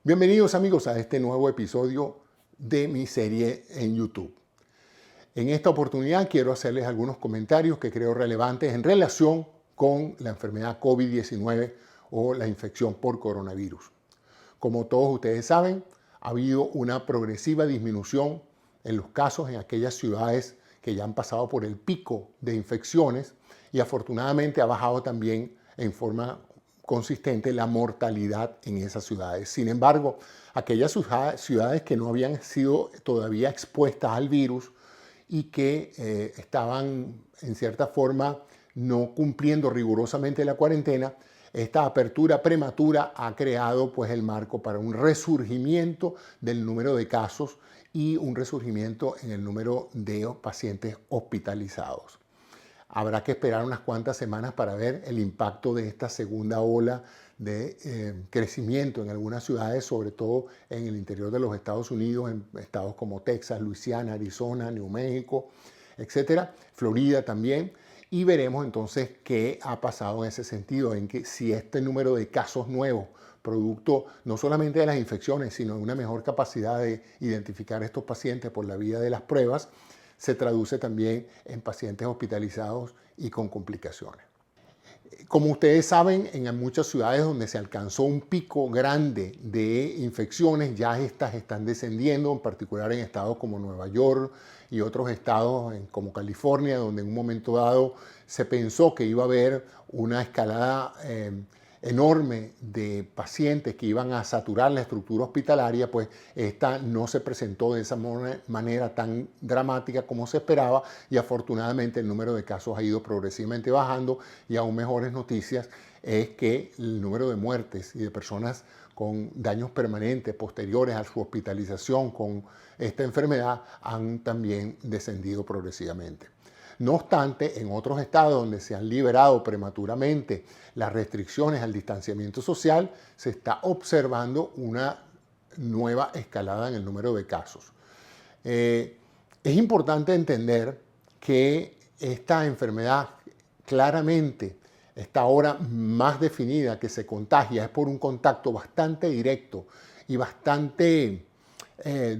Bienvenidos amigos a este nuevo episodio de mi serie en YouTube. En esta oportunidad quiero hacerles algunos comentarios que creo relevantes en relación con la enfermedad COVID-19 o la infección por coronavirus. Como todos ustedes saben, ha habido una progresiva disminución en los casos en aquellas ciudades que ya han pasado por el pico de infecciones y afortunadamente ha bajado también en forma consistente la mortalidad en esas ciudades. Sin embargo, aquellas ciudades que no habían sido todavía expuestas al virus y que estaban en cierta forma no cumpliendo rigurosamente la cuarentena, esta apertura prematura ha creado pues el marco para un resurgimiento del número de casos y un resurgimiento en el número de pacientes hospitalizados. Habrá que esperar unas cuantas semanas para ver el impacto de esta segunda ola de crecimiento en algunas ciudades, sobre todo en el interior de los Estados Unidos, en estados como Texas, Luisiana, Arizona, New México, etcétera, Florida también. Y veremos entonces qué ha pasado en ese sentido, en que si este número de casos nuevos, producto no solamente de las infecciones, sino de una mejor capacidad de identificar a estos pacientes por la vía de las pruebas, se traduce también en pacientes hospitalizados y con complicaciones. Como ustedes saben, en muchas ciudades donde se alcanzó un pico grande de infecciones, ya estas están descendiendo, en particular en estados como Nueva York y otros estados como California, donde en un momento dado se pensó que iba a haber una escalada enorme de pacientes que iban a saturar la estructura hospitalaria, pues esta no se presentó de esa manera tan dramática como se esperaba y afortunadamente el número de casos ha ido progresivamente bajando y aún mejores noticias es que el número de muertes y de personas con daños permanentes posteriores a su hospitalización con esta enfermedad han también descendido progresivamente. No obstante, en otros estados donde se han liberado prematuramente las restricciones al distanciamiento social, se está observando una nueva escalada en el número de casos. Es importante entender que esta enfermedad claramente está ahora más definida que se contagia, es por un contacto bastante directo y bastante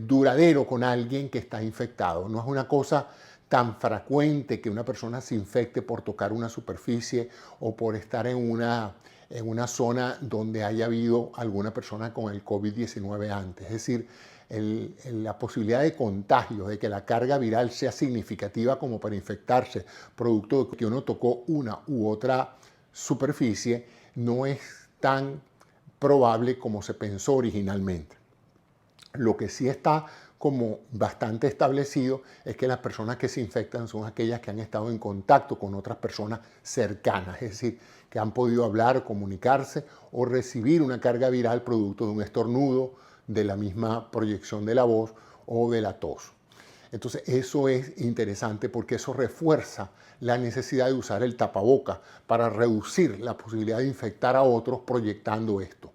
duradero con alguien que está infectado. No es una cosa tan frecuente que una persona se infecte por tocar una superficie o por estar en una zona donde haya habido alguna persona con el COVID-19 antes. Es decir, la posibilidad de contagio, de que la carga viral sea significativa como para infectarse, producto de que uno tocó una u otra superficie, no es tan probable como se pensó originalmente. Lo que sí está como bastante establecido es que las personas que se infectan son aquellas que han estado en contacto con otras personas cercanas, es decir, que han podido hablar, comunicarse o recibir una carga viral producto de un estornudo, de la misma proyección de la voz o de la tos. Entonces eso es interesante porque eso refuerza la necesidad de usar el tapaboca para reducir la posibilidad de infectar a otros proyectando esto.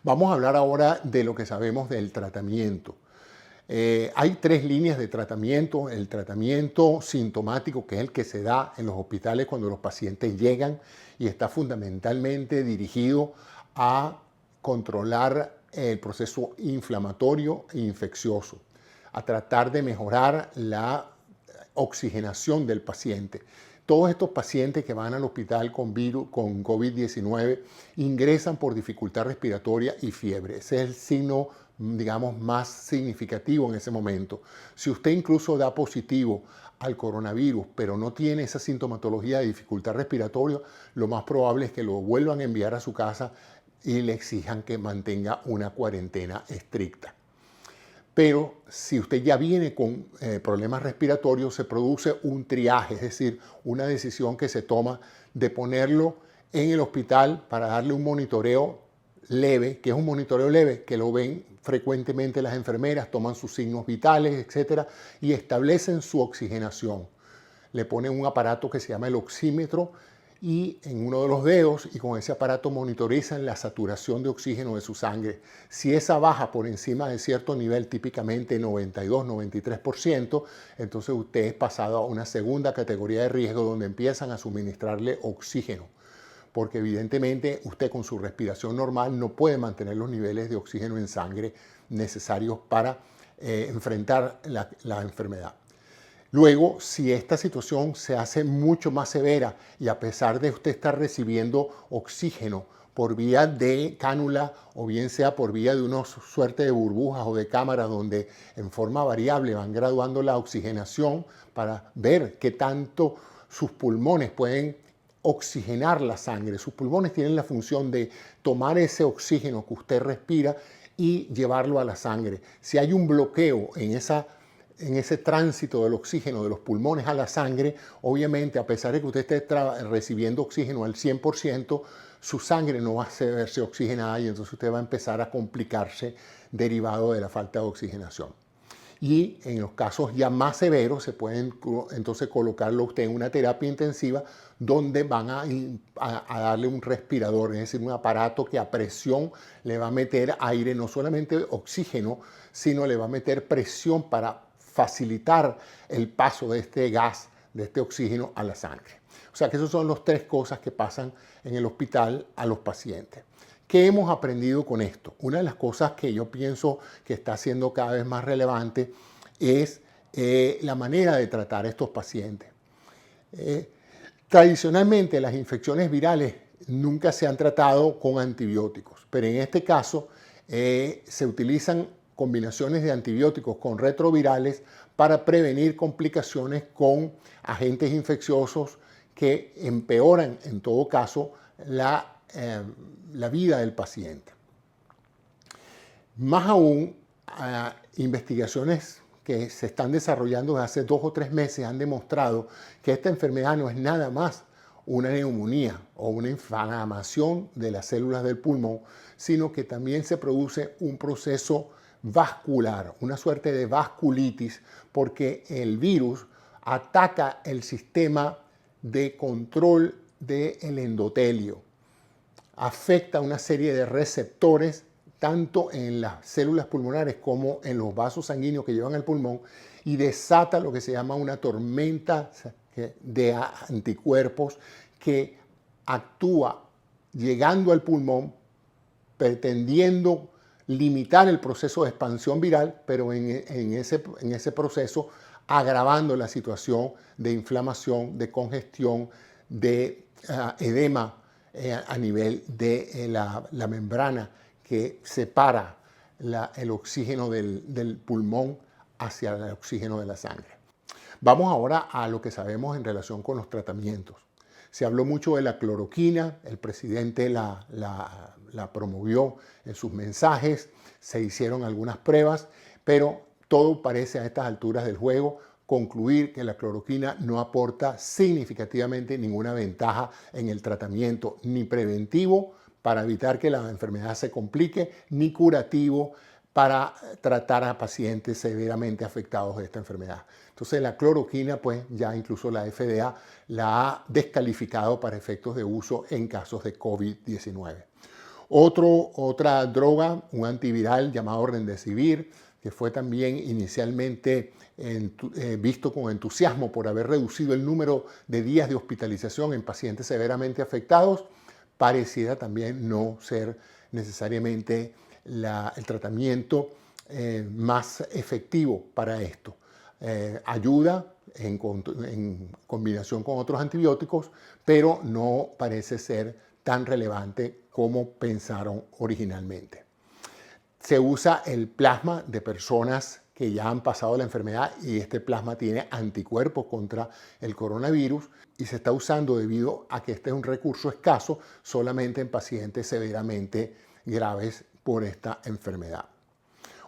Vamos a hablar ahora de lo que sabemos del tratamiento. Hay tres líneas de tratamiento. El tratamiento sintomático, que es el que se da en los hospitales cuando los pacientes llegan y está fundamentalmente dirigido a controlar el proceso inflamatorio e infeccioso, a tratar de mejorar la oxigenación del paciente. Todos estos pacientes que van al hospital con COVID-19 ingresan por dificultad respiratoria y fiebre. Ese es el signo, digamos, más significativo en ese momento. Si usted incluso da positivo al coronavirus, pero no tiene esa sintomatología de dificultad respiratoria, lo más probable es que lo vuelvan a enviar a su casa y le exijan que mantenga una cuarentena estricta. Pero si usted ya viene con problemas respiratorios, se produce un triaje, es decir, una decisión que se toma de ponerlo en el hospital para darle un monitoreo leve, que es un monitoreo leve, que lo ven frecuentemente las enfermeras, toman sus signos vitales, etcétera, y establecen su oxigenación. Le ponen un aparato que se llama el oxímetro y en uno de los dedos, y con ese aparato monitorizan la saturación de oxígeno de su sangre. Si esa baja por encima de cierto nivel, típicamente 92-93%, entonces usted es pasado a una segunda categoría de riesgo donde empiezan a suministrarle oxígeno. porque evidentemente usted con su respiración normal no puede mantener los niveles de oxígeno en sangre necesarios para enfrentar la enfermedad. Luego, si esta situación se hace mucho más severa y a pesar de usted estar recibiendo oxígeno por vía de cánula o bien sea por vía de una suerte de burbujas o de cámaras donde en forma variable van graduando la oxigenación para ver qué tanto sus pulmones pueden oxigenar la sangre. Sus pulmones tienen la función de tomar ese oxígeno que usted respira y llevarlo a la sangre. Si hay un bloqueo en ese tránsito del oxígeno de los pulmones a la sangre, obviamente a pesar de que usted esté recibiendo oxígeno al 100%, su sangre no va a verse oxigenada y entonces usted va a empezar a complicarse derivado de la falta de oxigenación. Y en los casos ya más severos se pueden entonces colocarlo usted en una terapia intensiva donde van a darle un respirador, es decir, un aparato que a presión le va a meter aire, no solamente oxígeno, sino le va a meter presión para facilitar el paso de este gas, de este oxígeno a la sangre. O sea que esas son las tres cosas que pasan en el hospital a los pacientes. ¿Qué hemos aprendido con esto? Una de las cosas que yo pienso que está siendo cada vez más relevante es la manera de tratar a estos pacientes. Tradicionalmente las infecciones virales nunca se han tratado con antibióticos, pero en este caso se utilizan combinaciones de antibióticos con retrovirales para prevenir complicaciones con agentes infecciosos que empeoran en todo caso la vida del paciente. Más aún, investigaciones que se están desarrollando desde hace 2 o 3 meses han demostrado que esta enfermedad no es nada más una neumonía o una inflamación de las células del pulmón, sino que también se produce un proceso vascular, una suerte de vasculitis, porque el virus ataca el sistema de control del endotelio, afecta una serie de receptores tanto en las células pulmonares como en los vasos sanguíneos que llevan al pulmón y desata lo que se llama una tormenta de anticuerpos que actúa llegando al pulmón pretendiendo limitar el proceso de expansión viral, pero en ese proceso agravando la situación de inflamación, de congestión, de edema a nivel de la membrana que separa el oxígeno del pulmón hacia el oxígeno de la sangre. Vamos ahora a lo que sabemos en relación con los tratamientos. Se habló mucho de la cloroquina, el presidente la promovió en sus mensajes, se hicieron algunas pruebas, pero todo parece a estas alturas del juego concluir que la cloroquina no aporta significativamente ninguna ventaja en el tratamiento, ni preventivo para evitar que la enfermedad se complique, ni curativo para tratar a pacientes severamente afectados de esta enfermedad. Entonces la cloroquina, pues ya incluso la FDA la ha descalificado para efectos de uso en casos de COVID-19. Otra droga, un antiviral llamado Remdesivir, que fue también inicialmente visto con entusiasmo por haber reducido el número de días de hospitalización en pacientes severamente afectados, pareciera también no ser necesariamente el tratamiento más efectivo para esto. Ayuda en combinación con otros antibióticos, pero no parece ser tan relevante como pensaron originalmente. Se usa el plasma de personas que ya han pasado la enfermedad y este plasma tiene anticuerpos contra el coronavirus y se está usando debido a que este es un recurso escaso solamente en pacientes severamente graves por esta enfermedad.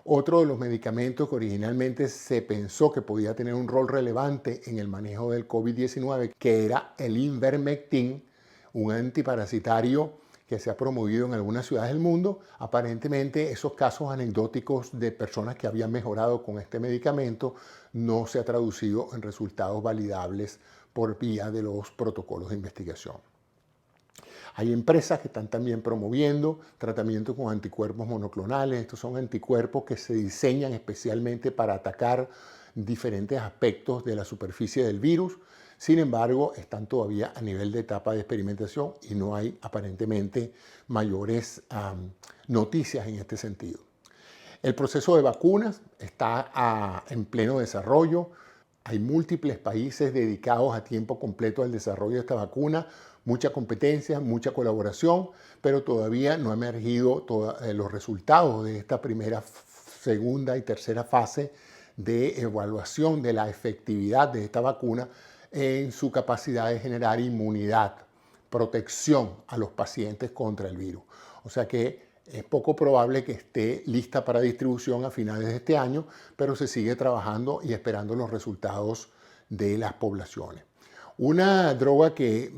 Otro de los medicamentos que originalmente se pensó que podía tener un rol relevante en el manejo del COVID-19, que era el Ivermectin, un antiparasitario que se ha promovido en algunas ciudades del mundo. Aparentemente esos casos anecdóticos de personas que habían mejorado con este medicamento no se ha traducido en resultados validables por vía de los protocolos de investigación. Hay empresas que están también promoviendo tratamientos con anticuerpos monoclonales. Estos son anticuerpos que se diseñan especialmente para atacar diferentes aspectos de la superficie del virus. Sin embargo, están todavía a nivel de etapa de experimentación y no hay aparentemente mayores noticias en este sentido. El proceso de vacunas está en pleno desarrollo. Hay múltiples países dedicados a tiempo completo al desarrollo de esta vacuna, mucha competencia, mucha colaboración, pero todavía no han emergido los resultados de esta primera, segunda y tercera fase de evaluación de la efectividad de esta vacuna en su capacidad de generar inmunidad, protección a los pacientes contra el virus. O sea que es poco probable que esté lista para distribución a finales de este año, pero se sigue trabajando y esperando los resultados de las poblaciones. Una droga que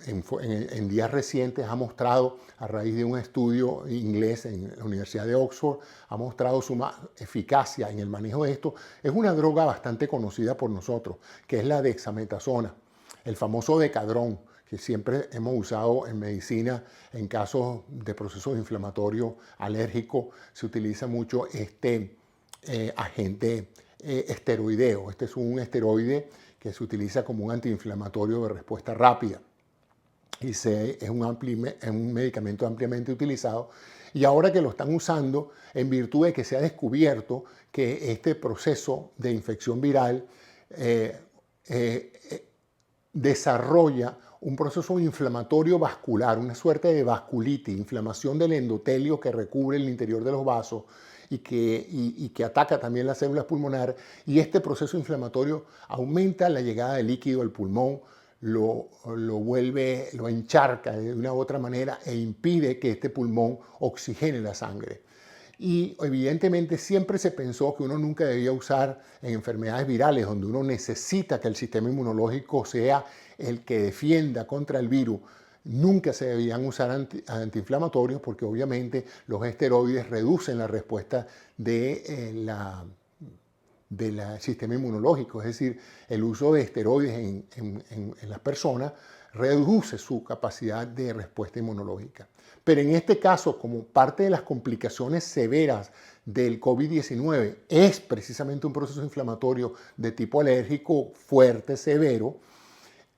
en días recientes ha mostrado, a raíz de un estudio inglés en la Universidad de Oxford, ha mostrado su eficacia en el manejo de esto, es una droga bastante conocida por nosotros, que es la dexametasona, el famoso Decadron, que siempre hemos usado en medicina en casos de procesos inflamatorios alérgicos. Se utiliza mucho este agente esteroideo. Este es un esteroide que se utiliza como un antiinflamatorio de respuesta rápida y es un medicamento ampliamente utilizado. Y ahora que lo están usando, en virtud de que se ha descubierto que este proceso de infección viral desarrolla un proceso inflamatorio vascular, una suerte de vasculitis, inflamación del endotelio que recubre el interior de los vasos y que ataca también las células pulmonares. Y este proceso inflamatorio aumenta la llegada de líquido al pulmón, lo encharca de una u otra manera e impide que este pulmón oxigene la sangre. Y evidentemente siempre se pensó que uno nunca debía usar en enfermedades virales donde uno necesita que el sistema inmunológico sea el que defienda contra el virus. Nunca se debían usar antiinflamatorios porque obviamente los esteroides reducen la respuesta del sistema inmunológico. Es decir, el uso de esteroides en las personas reduce su capacidad de respuesta inmunológica. Pero en este caso, como parte de las complicaciones severas del COVID-19 es precisamente un proceso inflamatorio de tipo alérgico fuerte, severo,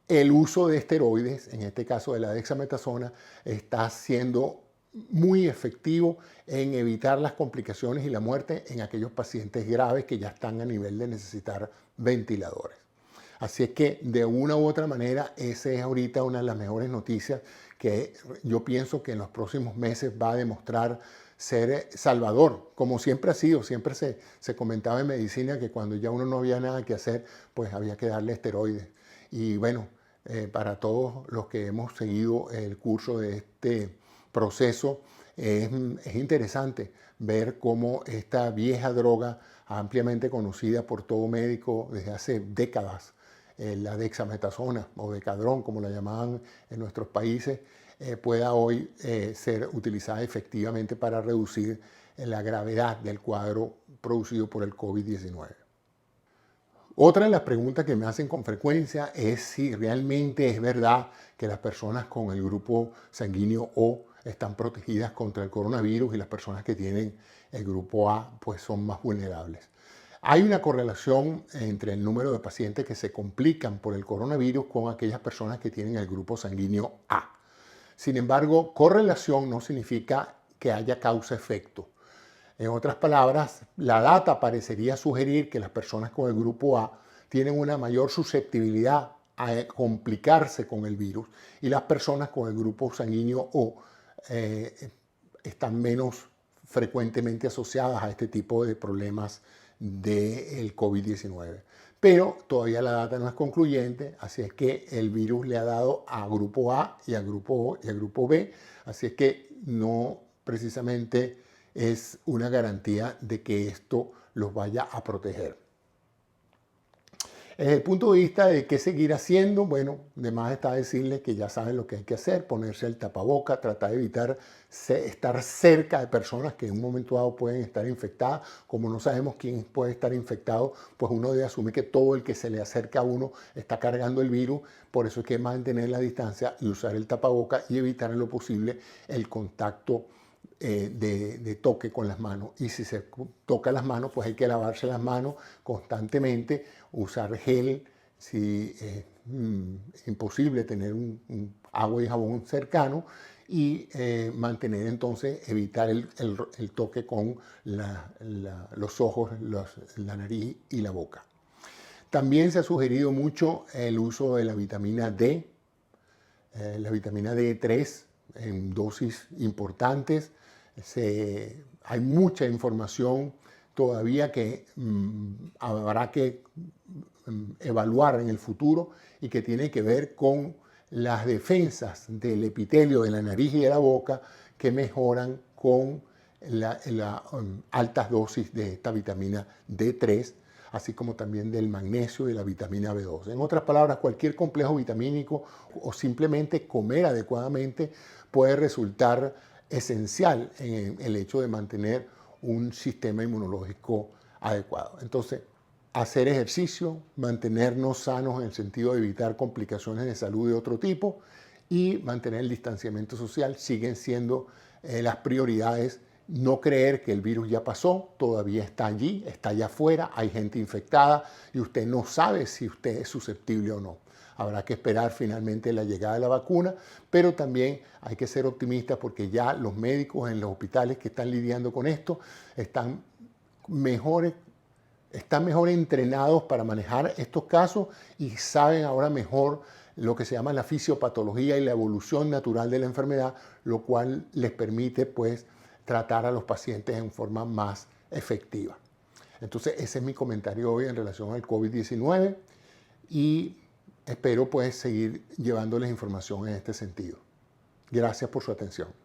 el uso de esteroides, en este caso de la dexametasona, está siendo muy efectivo en evitar las complicaciones y la muerte en aquellos pacientes graves que ya están a nivel de necesitar ventiladores. Así es que de una u otra manera, esa es ahorita una de las mejores noticias que yo pienso que en los próximos meses va a demostrar ser salvador, como siempre ha sido. Siempre se comentaba en medicina que cuando ya uno no había nada que hacer, pues había que darle esteroides. Y bueno, para todos los que hemos seguido el curso de este proceso, es interesante ver cómo esta vieja droga, ampliamente conocida por todo médico desde hace décadas, la dexametasona o Decadron, como la llamaban en nuestros países, pueda hoy ser utilizada efectivamente para reducir la gravedad del cuadro producido por el COVID-19. Otra de las preguntas que me hacen con frecuencia es si realmente es verdad que las personas con el grupo sanguíneo O están protegidas contra el coronavirus y las personas que tienen el grupo A pues son más vulnerables. Hay una correlación entre el número de pacientes que se complican por el coronavirus con aquellas personas que tienen el grupo sanguíneo A. Sin embargo, correlación no significa que haya causa-efecto. En otras palabras, la data parecería sugerir que las personas con el grupo A tienen una mayor susceptibilidad a complicarse con el virus y las personas con el grupo sanguíneo O están menos frecuentemente asociadas a este tipo de problemas del COVID-19. Pero todavía la data no es concluyente, así es que el virus le ha dado a grupo A y a grupo O y a grupo B, así es que no precisamente es una garantía de que esto los vaya a proteger. Desde el punto de vista de qué seguir haciendo, bueno, de más está decirles que ya saben lo que hay que hacer, ponerse el tapaboca, tratar de evitar estar cerca de personas que en un momento dado pueden estar infectadas. Como no sabemos quién puede estar infectado, pues uno debe asumir que todo el que se le acerca a uno está cargando el virus. Por eso hay que mantener la distancia y usar el tapaboca y evitar en lo posible el contacto de toque con las manos. Y si se toca las manos, pues hay que lavarse las manos constantemente, usar gel imposible tener un agua y jabón cercano y mantener entonces, evitar el toque con los ojos, la nariz y la boca. También se ha sugerido mucho el uso de la vitamina D, la vitamina D3 en dosis importantes. Hay mucha información todavía que habrá que evaluar en el futuro y que tiene que ver con las defensas del epitelio de la nariz y de la boca que mejoran con altas dosis de esta vitamina D3, así como también del magnesio y la vitamina B2. En otras palabras, cualquier complejo vitamínico o simplemente comer adecuadamente puede resultar esencial en el hecho de mantener un sistema inmunológico adecuado. Entonces, hacer ejercicio, mantenernos sanos en el sentido de evitar complicaciones de salud de otro tipo y mantener el distanciamiento social siguen siendo las prioridades. No creer que el virus ya pasó, todavía está allí, está allá afuera, hay gente infectada y usted no sabe si usted es susceptible o no. Habrá que esperar finalmente la llegada de la vacuna, pero también hay que ser optimistas porque ya los médicos en los hospitales que están lidiando con esto están mejor entrenados para manejar estos casos y saben ahora mejor lo que se llama la fisiopatología y la evolución natural de la enfermedad, lo cual les permite pues tratar a los pacientes en forma más efectiva. Entonces ese es mi comentario hoy en relación al COVID-19 y espero pues seguir llevándoles información en este sentido. Gracias por su atención.